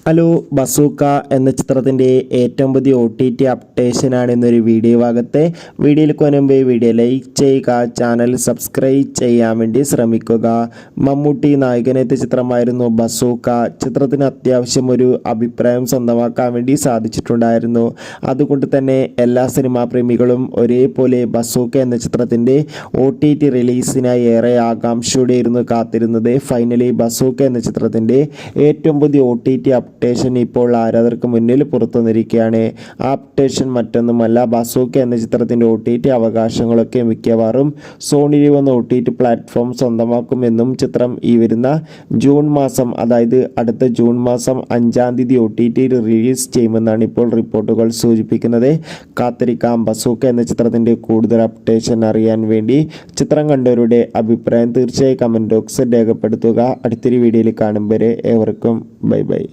Hello, bazooka എന്ന ചിത്രത്തിൻ്റെ ഏറ്റവും പുതിയ OTT അപ്ഡേഷനാണ് ഇന്നൊരു വീഡിയോ ഭാഗത്തെ. വീഡിയോയിലേക്ക് മുൻപ് വീഡിയോ ലൈക്ക് ചെയ്യുക, ചാനൽ സബ്സ്ക്രൈബ് ചെയ്യാൻ വേണ്ടി ശ്രമിക്കുക. മമ്മൂട്ടി നായകനെത്തിയ ചിത്രമായിരുന്നു ബസൂക്ക. ചിത്രത്തിന് അത്യാവശ്യം ഒരു അഭിപ്രായം സ്വന്തമാക്കാൻ വേണ്ടി സാധിച്ചിട്ടുണ്ടായിരുന്നു. അതുകൊണ്ട് തന്നെ എല്ലാ സിനിമാ പ്രേമികളും ഒരേപോലെ ബസൂക്ക എന്ന ചിത്രത്തിൻ്റെ OTT റിലീസിനായി ഏറെ ആകാംക്ഷയോടെയായിരുന്നു കാത്തിരുന്നത്. ഫൈനലി ബസൂക്ക എന്ന ചിത്രത്തിൻ്റെ ഏറ്റവും പുതിയ OTT അപ്ഡേഷൻ ഇപ്പോൾ ആരാധകർക്ക് മുന്നിൽ പുറത്തുവന്നിരിക്കുകയാണ്. ആ അപ്ഡേഷൻ മറ്റൊന്നുമല്ല, ബസൂക്ക എന്ന ചിത്രത്തിൻ്റെ OTT അവകാശങ്ങളൊക്കെ മിക്കവാറും സോണി ലീവ് എന്ന OTT പ്ലാറ്റ്ഫോം സ്വന്തമാക്കുമെന്നും ചിത്രം ഈ വരുന്ന ജൂൺ മാസം, അതായത് അടുത്ത ജൂൺ മാസം 5-ാം തീയതി OTT റിലീസ് ചെയ്യുമെന്നാണ് ഇപ്പോൾ റിപ്പോർട്ടുകൾ സൂചിപ്പിക്കുന്നത്. കാത്തിരിക്കാം ബസൂക്ക എന്ന ചിത്രത്തിൻ്റെ കൂടുതൽ അപ്ഡേഷൻ അറിയാൻ വേണ്ടി. ചിത്രം കണ്ടവരുടെ അഭിപ്രായം തീർച്ചയായും കമൻറ്റ് ബോക്സിൽ രേഖപ്പെടുത്തുക. അടുത്തൊരു വീഡിയോയിൽ കാണും വരെ ഏവർക്കും ബൈ ബൈ.